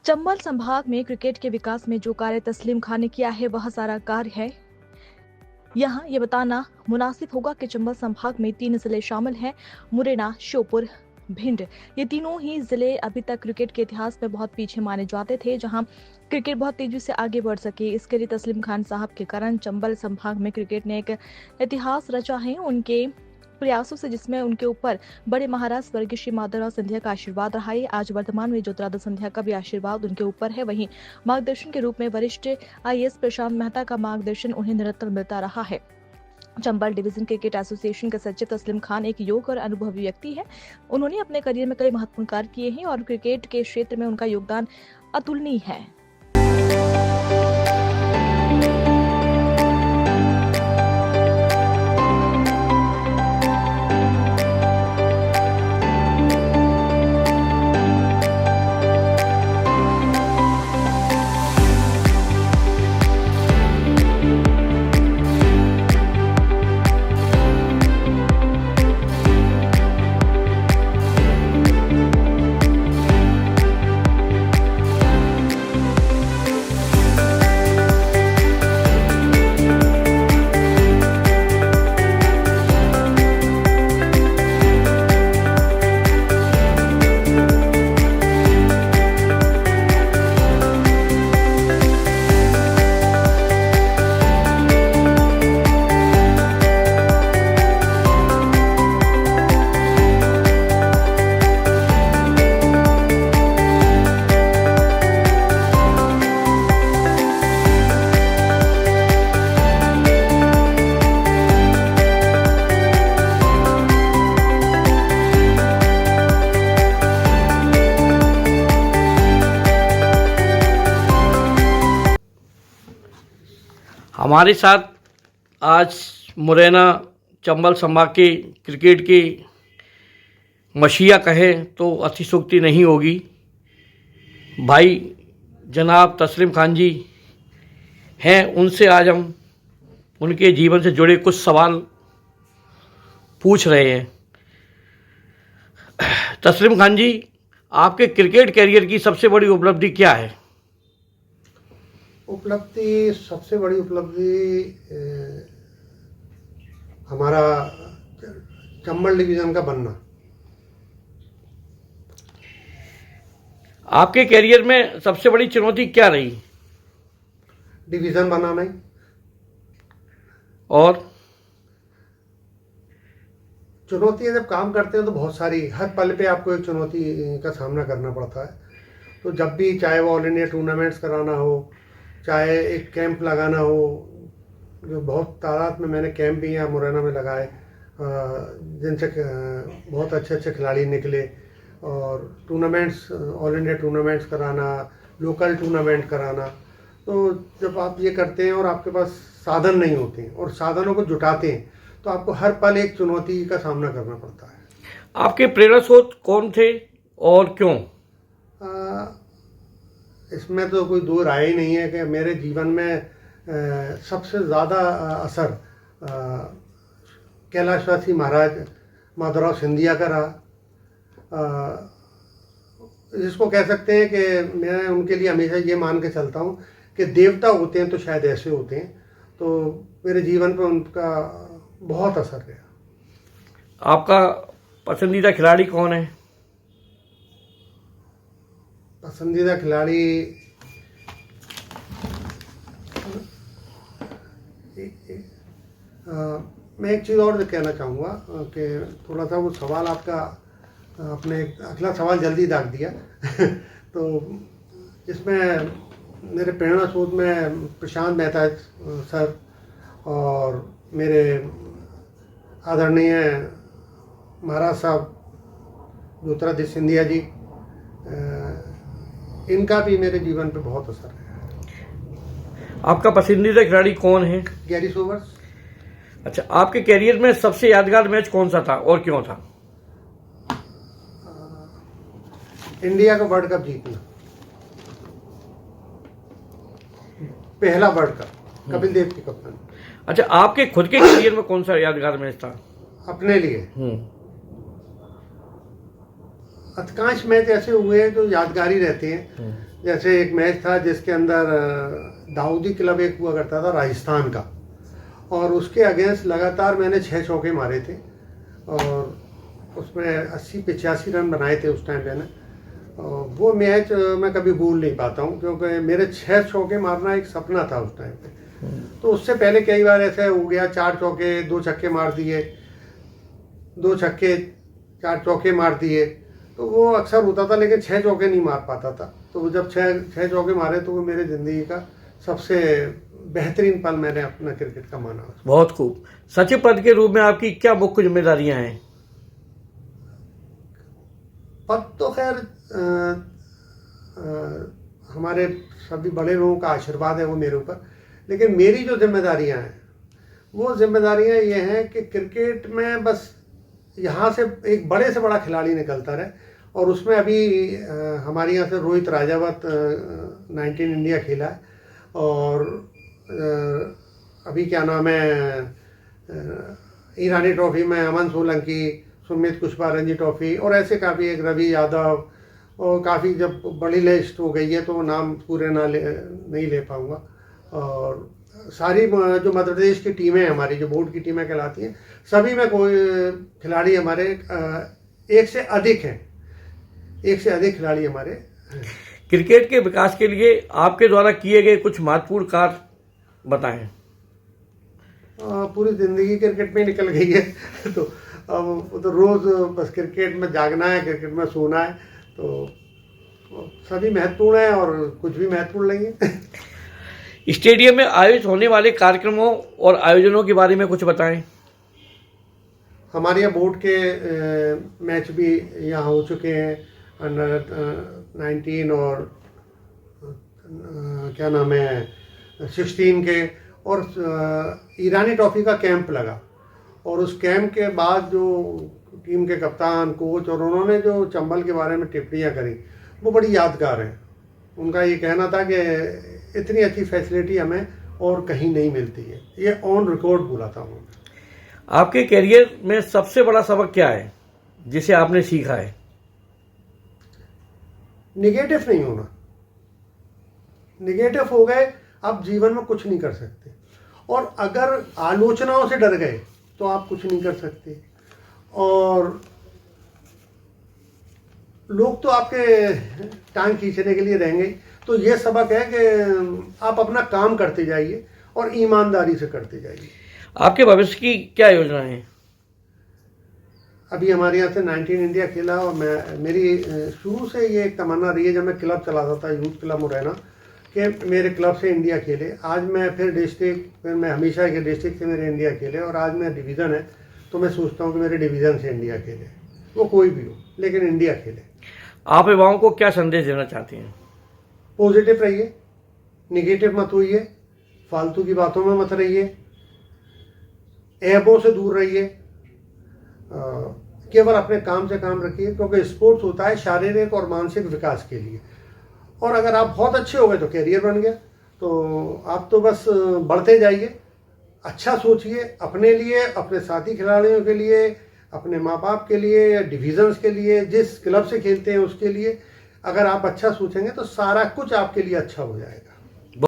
चंबल संभाग में क्रिकेट के विकास में जो कार्य तस्लीम खान ने किया है वह सारा कार्य है। यहाँ ये बताना मुनासिब होगा कि चंबल संभाग में 3 जिले शामिल हैं, मुरैना, श्योपुर, भिंड। ये तीनों ही जिले अभी तक क्रिकेट के इतिहास में बहुत पीछे माने जाते थे, जहां क्रिकेट बहुत तेजी से आगे बढ़ सके। इसके लिए तस्लीम खान साहब के कारण चंबल संभाग में क्रिकेट ने एक इतिहास रचा है उनके प्रयासों से, जिसमें उनके ऊपर बड़े महाराज स्वर्गीय श्री माधवराव सिंधिया का आशीर्वाद रहा है। आज वर्तमान में ज्योतिरादित्य सिंधिया का भी आशीर्वाद उनके ऊपर है। वहीं मार्गदर्शन के रूप में वरिष्ठ IAS प्रशांत मेहता का मार्गदर्शन उन्हें निरंतर मिलता रहा है। चंबल डिवीजन क्रिकेट एसोसिएशन के सचिव तस्लीम खान एक योग्य और अनुभवी व्यक्ति है। उन्होंने अपने करियर में कई महत्वपूर्ण कार्य किए हैं और क्रिकेट के क्षेत्र में उनका योगदान अतुलनीय है। हमारे साथ आज मुरैना चंबल संभाग की क्रिकेट की मशीहा कहें तो अतिशयोक्ति नहीं होगी, भाई जनाब तस्लीम खान जी हैं। उनसे आज हम उनके जीवन से जुड़े कुछ सवाल पूछ रहे हैं। तस्लीम खान जी, आपके क्रिकेट कैरियर की सबसे बड़ी उपलब्धि क्या है? सबसे बड़ी उपलब्धि हमारा चंबल डिवीज़न का बनना। आपके कैरियर में सबसे बड़ी चुनौती क्या रही? डिवीज़न बनाना ही। और चुनौतियाँ जब काम करते हैं तो बहुत सारी, हर पल पे आपको एक चुनौती का सामना करना पड़ता है। तो जब भी, चाहे वो ऑल इंडिया टूर्नामेंट्स कराना हो, चाहे एक कैंप लगाना हो, जो बहुत तादाद में मैंने कैंप भी यहाँ मुरैना में लगाए, जिनसे बहुत अच्छे अच्छे खिलाड़ी निकले। और टूर्नामेंट्स, ऑल इंडिया टूर्नामेंट्स कराना, लोकल टूर्नामेंट कराना। तो जब आप ये करते हैं और आपके पास साधन नहीं होते हैं और साधनों को जुटाते हैं, तो आपको हर पल एक चुनौती का सामना करना पड़ता है। आपके प्रेरणा स्रोत कौन थे और क्यों? इसमें तो कोई दो राय ही नहीं है कि मेरे जीवन में सबसे ज़्यादा असर कैलाशवासी महाराज माधवराव सिंधिया का रहा। जिसको कह सकते हैं कि मैं उनके लिए हमेशा ये मान के चलता हूँ कि देवता होते हैं तो शायद ऐसे होते हैं। तो मेरे जीवन पर उनका बहुत असर रहा। आपका पसंदीदा खिलाड़ी कौन है? पसंदीदा खिलाड़ी मैं एक चीज़ और कहना चाहूँगा कि थोड़ा सा वो सवाल आपका, आपने अगला सवाल जल्दी दाग दिया तो इसमें मेरे प्रेरणा स्रोत में प्रशांत मेहता सर और मेरे आदरणीय महाराज साहब ज्योतिरादित्य सिंधिया जी, इनका भी मेरे जीवन पे बहुत असर है। आपका पसंदीदा खिलाड़ी कौन है? Garry Sobers. अच्छा, आपके कैरियर में सबसे यादगार मैच कौन सा था और क्यों था? इंडिया का वर्ल्ड कप जीतना, पहला वर्ल्ड कप, कपिल देव की कप्तान। अच्छा, आपके खुद के कैरियर में कौन सा यादगार मैच था? अपने लिए अधिकांश मैच ऐसे हुए हैं जो यादगार ही रहते हैं। जैसे एक मैच था जिसके अंदर दाऊदी क्लब एक हुआ करता था राजस्थान का, और उसके अगेंस्ट लगातार मैंने 6 चौके मारे थे और उसमें 80-85 रन बनाए थे उस टाइम मैंने। और वो मैच मैं कभी भूल नहीं पाता हूँ, क्योंकि मेरे 6 चौके मारना एक सपना था उस टाइम पे। तो उससे पहले कई बार ऐसे हो गया, 4 चौके 2 छक्के मार दिए, 2 छक्के 4 चौके मार दिए, तो वो अक्सर होता था, लेकिन 6 चौके नहीं मार पाता था। तो जब 6 चौके मारे तो वो मेरे ज़िंदगी का सबसे बेहतरीन पल मैंने अपना क्रिकेट का माना। बहुत खूब। सचिव पद के रूप में आपकी क्या मुख्य जिम्मेदारियां हैं? पद तो खैर हमारे सभी बड़े लोगों का आशीर्वाद है वो मेरे ऊपर, लेकिन मेरी जो जिम्मेदारियां हैं वो जिम्मेदारियां ये हैं कि क्रिकेट में बस यहाँ से एक बड़े से बड़ा खिलाड़ी निकलता रहे। और उसमें अभी हमारे यहाँ से रोहित राजावत 19 इंडिया खेला है, और अभी क्या नाम है ईरानी ट्रॉफी में अमन सोलंकी, सुमित कुशवाहा रणजी ट्रॉफी, और ऐसे काफ़ी एक रवि यादव, और काफ़ी जब बड़ी लिस्ट हो गई है तो नाम पूरे नहीं ले पाऊँगा। और सारी जो मध्य प्रदेश की टीमें हमारी जो बोर्ड की टीमें कहलाती हैं, सभी में कोई खिलाड़ी हमारे एक से अधिक हैं, एक से अधिक खिलाड़ी हमारे हैं। क्रिकेट के विकास के लिए आपके द्वारा किए गए कुछ महत्वपूर्ण कार्य बताएं। पूरी जिंदगी क्रिकेट में निकल गई है तो अब तो रोज बस क्रिकेट में जागना है, क्रिकेट में सोना है, तो सभी महत्वपूर्ण है और कुछ भी महत्वपूर्ण नहीं है। स्टेडियम में आयोजित होने वाले कार्यक्रमों और आयोजनों के बारे में कुछ बताएं। हमारे यहाँ बोर्ड के मैच भी यहाँ हो चुके हैं, अंडर 19 और क्या नाम है 16 के, और ईरानी ट्रॉफी का कैंप लगा, और उस कैंप के बाद जो टीम के कप्तान, कोच और उन्होंने जो चंबल के बारे में टिप्पणियाँ करी वो बड़ी यादगार हैं। उनका ये कहना था कि इतनी अच्छी फैसिलिटी हमें और कहीं नहीं मिलती है, ये ऑन रिकॉर्ड बोला था उन्होंने। आपके करियर में सबसे बड़ा सबक क्या है जिसे आपने सीखा है? निगेटिव नहीं होना। निगेटिव हो गए आप जीवन में कुछ नहीं कर सकते, और अगर आलोचनाओं से डर गए तो आप कुछ नहीं कर सकते, और लोग तो आपके टांग खींचने के लिए रहेंगे। तो ये सबक है कि आप अपना काम करते जाइए और ईमानदारी से करते जाइए। आपके भविष्य की क्या योजनाएं हैं? अभी हमारे यहाँ से 19 इंडिया खेला, और मेरी शुरू से ये एक तमन्ना रही है, जब मैं क्लब चलाता था यूथ क्लब मुरैना, कि मेरे क्लब से इंडिया खेले। आज मैं फिर डिस्ट्रिक्ट, फिर मैं हमेशा के डिस्ट्रिक्ट से मेरे इंडिया खेले, और आज मैं डिवीज़न है तो मैं सोचता हूँ कि मेरे डिवीज़न से इंडिया खेले, वो कोई भी हो लेकिन इंडिया खेले। आप युवाओं को क्या संदेश देना चाहते हैं? पॉजिटिव रहिए, निगेटिव मत होइए, फालतू की बातों में मत रहिए, ऐबों से दूर रहिए, केवल अपने काम से काम रखिए, क्योंकि स्पोर्ट्स होता है शारीरिक और मानसिक विकास के लिए। और अगर आप बहुत अच्छे हो गए तो कैरियर बन गया, तो आप तो बस बढ़ते जाइए, अच्छा सोचिए अपने लिए, अपने साथी खिलाड़ियों के लिए, अपने माँ बाप के लिए, डिविजन्स के लिए, जिस क्लब से खेलते हैं उसके लिए। अगर आप अच्छा सोचेंगे तो सारा कुछ आपके लिए अच्छा हो जाएगा।